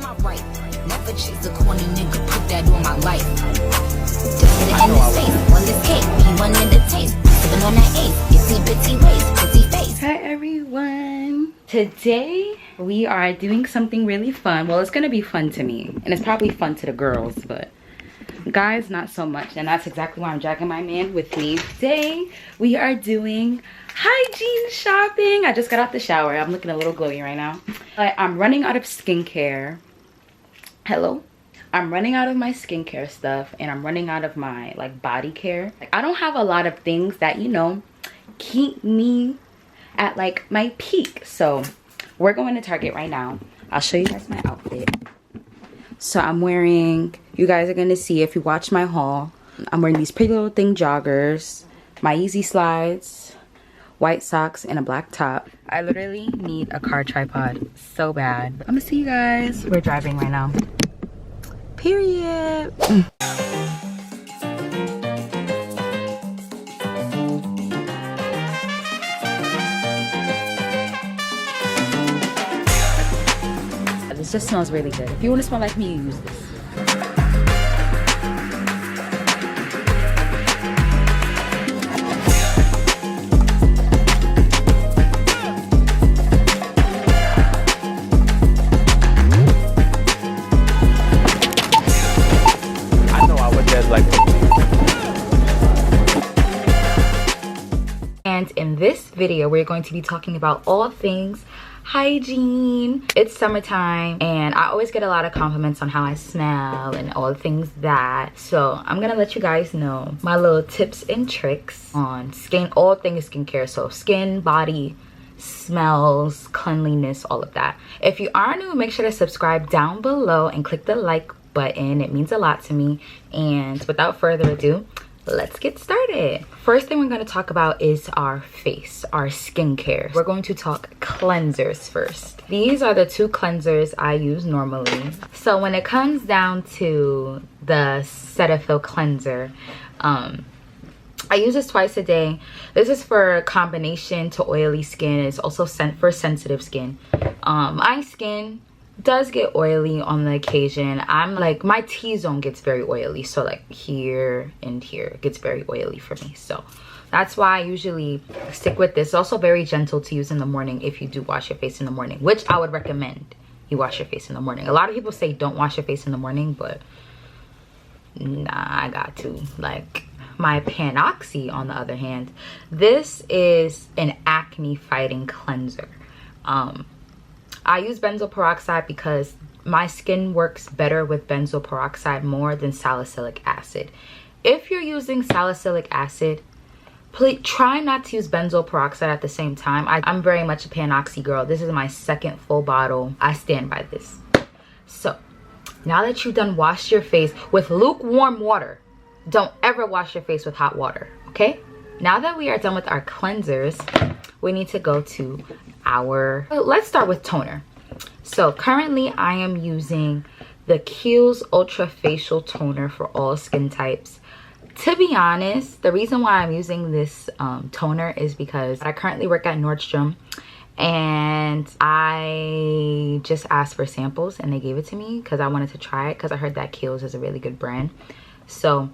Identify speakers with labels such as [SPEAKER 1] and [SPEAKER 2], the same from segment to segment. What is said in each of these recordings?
[SPEAKER 1] my right. Never chase a corny nigga, put that on my life. Just get it in his face, one this cake, he one in the taste. Sipping on that ace, itsy bitty waist, pretty face.
[SPEAKER 2] Hi everyone. Today we are doing something really fun. Well, it's gonna be fun to me, and it's probably fun to the girls, but guys, not so much. And that's exactly why I'm dragging my man with me. Today we are doing hygiene shopping. I just got out the shower. I'm looking a little glowy right now, but I'm running out of skincare. Hello. I'm running out of my skincare stuff, and I'm running out of my like body care. Like, I don't have a lot of things that, you know, keep me at like my peak. So we're going to Target right now. I'll show you guys my outfit. So I'm wearing, you guys are gonna see if you watch my haul, I'm wearing these Pretty Little Thing joggers, my Easy Slides, white socks, and a black top. I literally need a car tripod so bad. I'm gonna see you guys. We're driving right now. Period. This just smells really good. If you want to smell like me, you use this.
[SPEAKER 3] I know I was just like.
[SPEAKER 2] And in this video, we're going to be talking about all things hygiene. It's summertime and I always get a lot of compliments on how I smell and all the things that, so I'm gonna let you guys know my little tips and tricks on skin, all things skincare. So skin, body, smells, cleanliness, all of that. If you are new, make sure to subscribe down below and click the like button. It means a lot to me. And without further ado, let's get started. First thing we're going to talk about is our face, our skincare. We're going to talk cleansers first. These are the two cleansers I use normally. So when it comes down to the Cetaphil cleanser, I use this twice a day. This is for combination to oily skin. It's also sent for sensitive skin. My skin does get oily on the occasion. I'm like, my T-zone gets very oily, so like here and here it gets very oily for me, so that's why I usually stick with this. It's also very gentle to use in the morning if you do wash your face in the morning, which I would recommend you wash your face in the morning. A lot of people say don't wash your face in the morning, but nah, I got to. Like my Panoxy, on the other hand, this is an acne fighting cleanser. I use benzoyl peroxide because my skin works better with benzoyl peroxide more than salicylic acid. If you're using salicylic acid, please try not to use benzoyl peroxide at the same time. I'm very much a Panoxy girl. This is my second full bottle. I stand by this. So now that you've done washed your face with lukewarm water, don't ever wash your face with hot water, okay? Now that we are done with our cleansers, we need to go to let's start with toner. So currently I am using the Kiehl's Ultra Facial Toner for all skin types. To be honest, the reason why I'm using this toner is because I currently work at Nordstrom, and I just asked for samples and they gave it to me because I wanted to try it because I heard that Kiehl's is a really good brand. So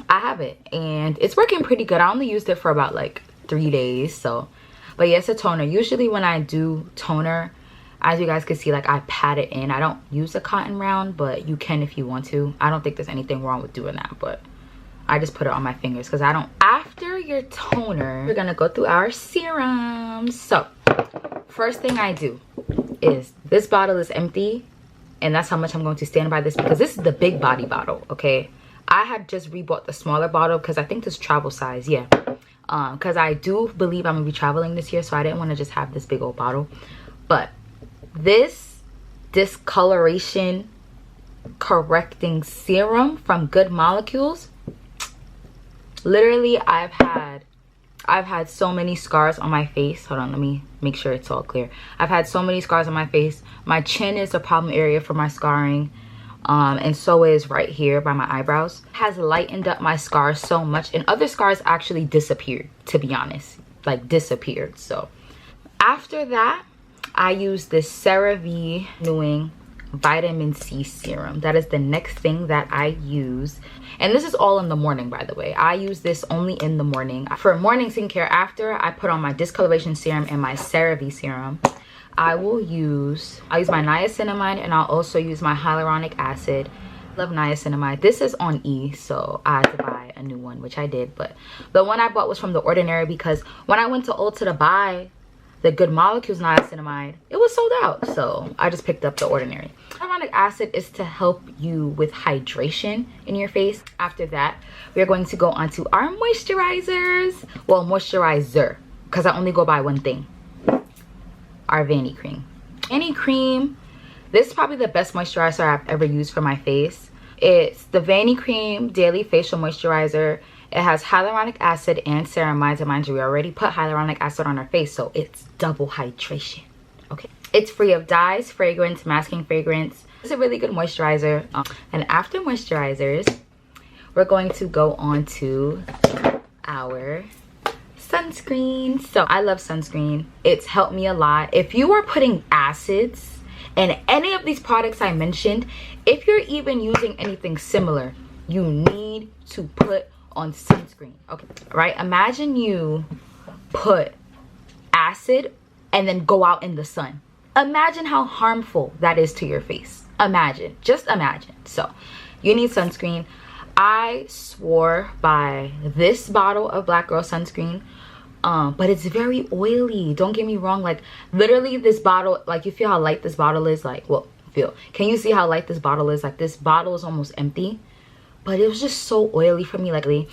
[SPEAKER 2] I have it and it's working pretty good. I only used it for about like 3 days, so. But yeah, it's a toner. Usually when I do toner, as you guys can see, like I pat it in. I don't use a cotton round, but you can if you want to. I don't think there's anything wrong with doing that, but I just put it on my fingers because I don't. After your toner, we're gonna go through our serums. So first thing I do is, this bottle is empty, and that's how much I'm going to stand by this because this is the big body bottle, okay? I had just rebought the smaller bottle because I think this travel size, yeah. Because I do believe I'm gonna be traveling this year, so I didn't want to just have this big old bottle. But this discoloration correcting serum from Good Molecules, literally I've had so many scars on my face. Hold on, let me make sure it's all clear. I've had so many scars on my face. My chin is a problem area for my scarring. And so is right here by my eyebrows. It has lightened up my scars so much, and other scars actually disappeared, to be honest, like disappeared. So after that, I use this CeraVe Renewing vitamin C serum. That is the next thing that I use. And this is all in the morning, by the way. I use this only in the morning. For morning skincare, after I put on my discoloration serum and my CeraVe serum, I'll use my niacinamide, and I'll also use my hyaluronic acid. Love niacinamide. This is on E, so I had to buy a new one, which I did. But the one I bought was from The Ordinary, because when I went to Ulta to buy the Good Molecules niacinamide, it was sold out, so I just picked up The Ordinary. Hyaluronic acid is to help you with hydration in your face. After that, we are going to go on to our moisturizers. Well, moisturizer, because I only go by one thing. Our Vanny Cream. Vanny Cream, this is probably the best moisturizer I've ever used for my face. It's the Vanny Cream Daily Facial Moisturizer. It has hyaluronic acid and ceramides. And mind you, we already put hyaluronic acid on our face, so it's double hydration. Okay. It's free of dyes, fragrance, masking fragrance. It's a really good moisturizer. And after moisturizers, we're going to go on to our sunscreen. So I love sunscreen. It's helped me a lot. If you are putting acids in any of these products I mentioned, if you're even using anything similar, you need to put on sunscreen. Okay, right? Imagine you put acid and then go out in the sun. Imagine how harmful that is to your face. Imagine, just imagine. So you need sunscreen. I swore by this bottle of Black Girl sunscreen, but it's very oily. Don't get me wrong, like literally this bottle, like you feel how light this bottle is, like, well, can you see how light this bottle is? Like this bottle is almost empty, but it was just so oily for me lately.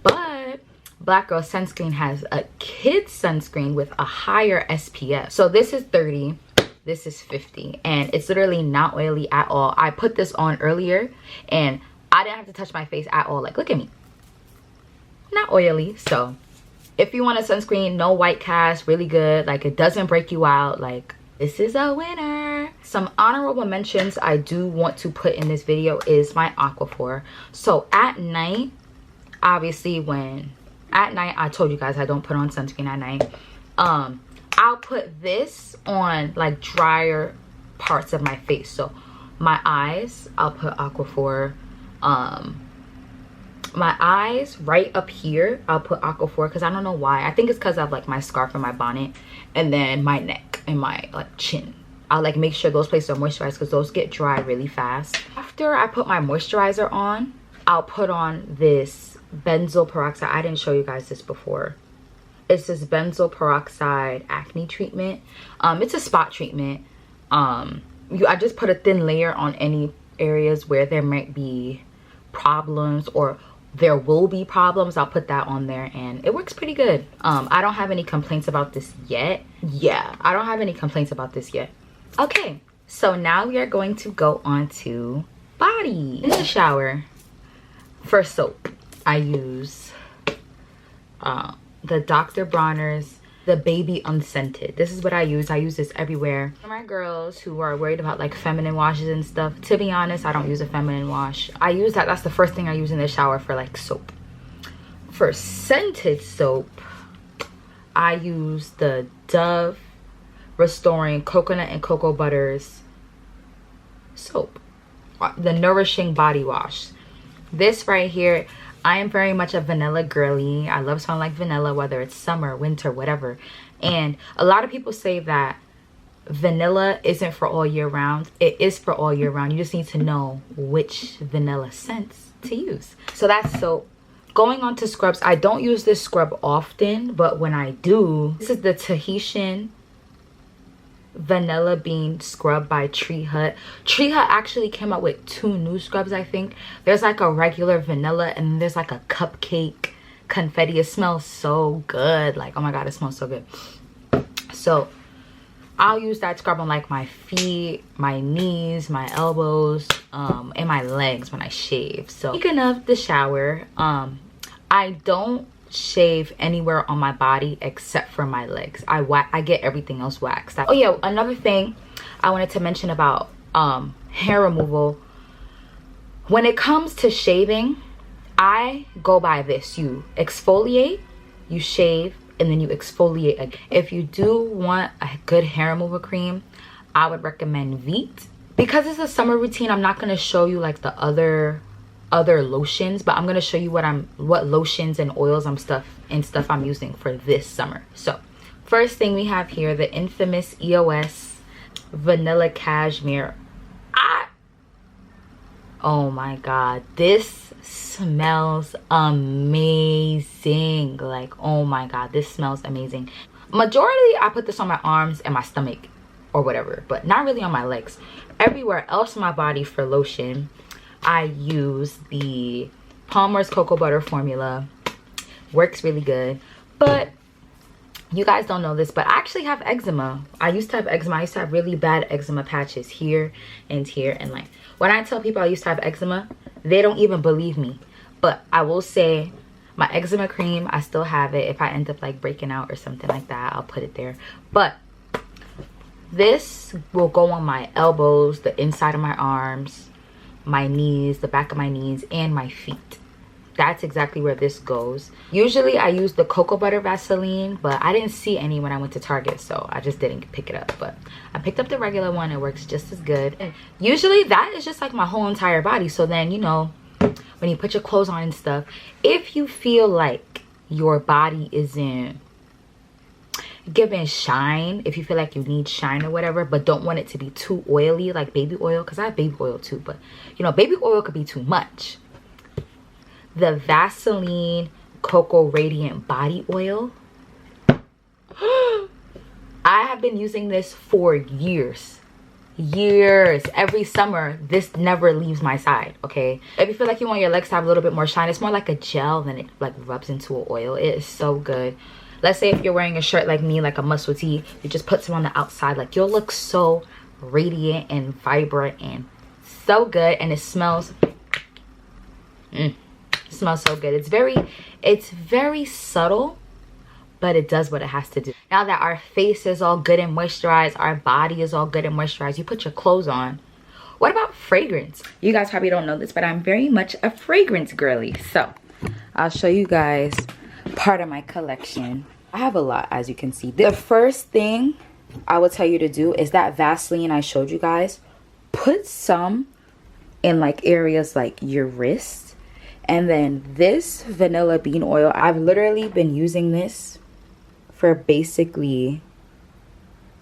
[SPEAKER 2] But Black Girl sunscreen has a kid sunscreen with a higher SPF. So this is 30, this is 50, and it's literally not oily at all. I put this on earlier and I didn't have to touch my face at all. Like, look at me, not oily. So if you want a sunscreen, no white cast, really good, like it doesn't break you out, like this is a winner. Some honorable mentions I do want to put in this video is my Aquaphor. So at night, obviously at night, I told you guys I don't put on sunscreen at night. I'll put this on like drier parts of my face. So my eyes, I'll put Aquaphor. My eyes right up here, I'll put Aquaphor, because I don't know why. I think it's because of like my scarf and my bonnet, and then my neck and my like chin. I'll like make sure those places are moisturized because those get dry really fast. After I put my moisturizer on, I'll put on this benzoyl peroxide. I didn't show you guys this before. It's this benzoyl peroxide acne treatment. It's a spot treatment. I just put a thin layer on any areas where there might be problems or there will be problems. I'll put that on there and it works pretty good. I don't have any complaints about this yet. Yeah, I don't have any complaints about this yet. Okay, so now we are going to go on to body. In the shower, for soap, I use the Dr. Bronner's the Baby Unscented. This is what I use. I use this everywhere. For my girls who are worried about like feminine washes and stuff, to be honest, I don't use a feminine wash. I use that. That's the first thing I use in the shower for like soap. For scented soap, I use the Dove Restoring Coconut and Cocoa Butters soap, the Nourishing Body Wash. This right here, I am very much a vanilla girly. I love smelling like vanilla, whether it's summer, winter, whatever. And a lot of people say that vanilla isn't for all year round. It is for all year round. You just need to know which vanilla scents to use. So that's soap. Going on to scrubs, I don't use this scrub often, but when I do, this is the Tahitian Vanilla Bean Scrub by Tree Hut. Tree Hut actually came out with 2 new scrubs, I think. There's like a regular vanilla and there's like a cupcake confetti. It smells so good. Like, oh my god, it smells so good. So I'll use that scrub on like my feet, my knees, my elbows, and my legs when I shave. So speaking of the shower, I don't shave anywhere on my body except for my legs. I get everything else waxed. Oh yeah, another thing I wanted to mention about hair removal. When it comes to shaving, I go by this. You exfoliate, you shave, and then you exfoliate again. If you do want a good hair removal cream, I would recommend Veet, because it's a summer routine, I'm not gonna show you like the other lotions, but I'm gonna show you what lotions and oils and stuff I'm using for this summer. So first thing we have here, the infamous EOS Vanilla Cashmere. Oh my god, this smells amazing. Like, oh my god, this smells amazing. Majority I put this on my arms and my stomach or whatever, but not really on my legs. Everywhere else in my body for lotion, I use the Palmer's Cocoa Butter formula. Works really good. But you guys don't know this, but I actually have eczema. I used to have eczema. I used to have really bad eczema patches here and here. And like, when I tell people I used to have eczema, they don't even believe me. But I will say, my eczema cream, I still have it. If I end up like breaking out or something like that, I'll put it there. But this will go on my elbows, the inside of my arms, my knees, the back of my knees, and my feet. That's exactly where this goes. Usually I use the cocoa butter Vaseline, but I didn't see any when I went to Target, so I just didn't pick it up. But I picked up the regular one. It works just as good. And usually that is just like my whole entire body. So then, you know, when you put your clothes on and stuff, if you feel like your body isn't giving shine, if you feel like you need shine or whatever, but don't want it to be too oily, like baby oil, because I have baby oil too, but you know, baby oil could be too much. The Vaseline Cocoa Radiant Body Oil, I have been using this for years. Every summer, this never leaves my side. Okay, if you feel like you want your legs to have a little bit more shine, it's more like a gel than it like rubs into an oil. It is so good. Let's say if you're wearing a shirt like me, like a muscle tee, you just put some on the outside, like you'll look so radiant and vibrant and so good. And it smells smells so good. It's very subtle, but it does what it has to do. Now that our face is all good and moisturized, our body is all good and moisturized, you put your clothes on. What about fragrance? You guys probably don't know this, but I'm very much a fragrance girly. So I'll show you guys part of my collection. I have a lot, as you can see. The first thing I will tell you to do is that Vaseline I showed you guys. Put some in like areas like your wrist. And then this vanilla bean oil, I've literally been using this for basically,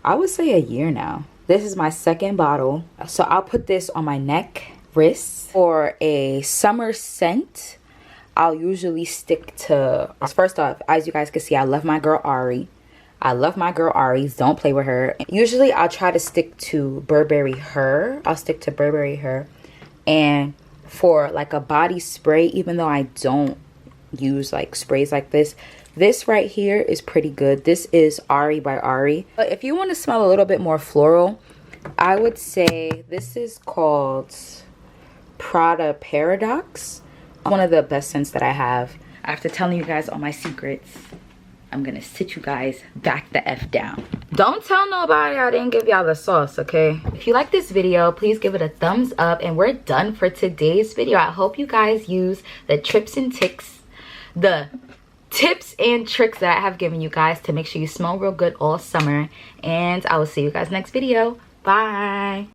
[SPEAKER 2] I would say, a year now. This is my second bottle. So I'll put this on my neck, wrists. For a summer scent, I'll usually stick to, first off, as you guys can see, I love my girl Ari. Don't play with her. Usually I'll try to stick to Burberry Her. And for like a body spray, even though I don't use like sprays like this right here is pretty good. This is Ari by Ari. But if you want to smell a little bit more floral, I would say this is called Prada Paradox. One of the best scents that I have. After telling you guys all my secrets, I'm gonna sit you guys back the F down. Don't tell nobody I didn't give y'all the sauce, okay? If you like this video, please give it a thumbs up, and we're done for today's video. I hope you guys use the tips and tricks that I have given you guys to make sure you smell real good all summer, and I will see you guys next video. Bye.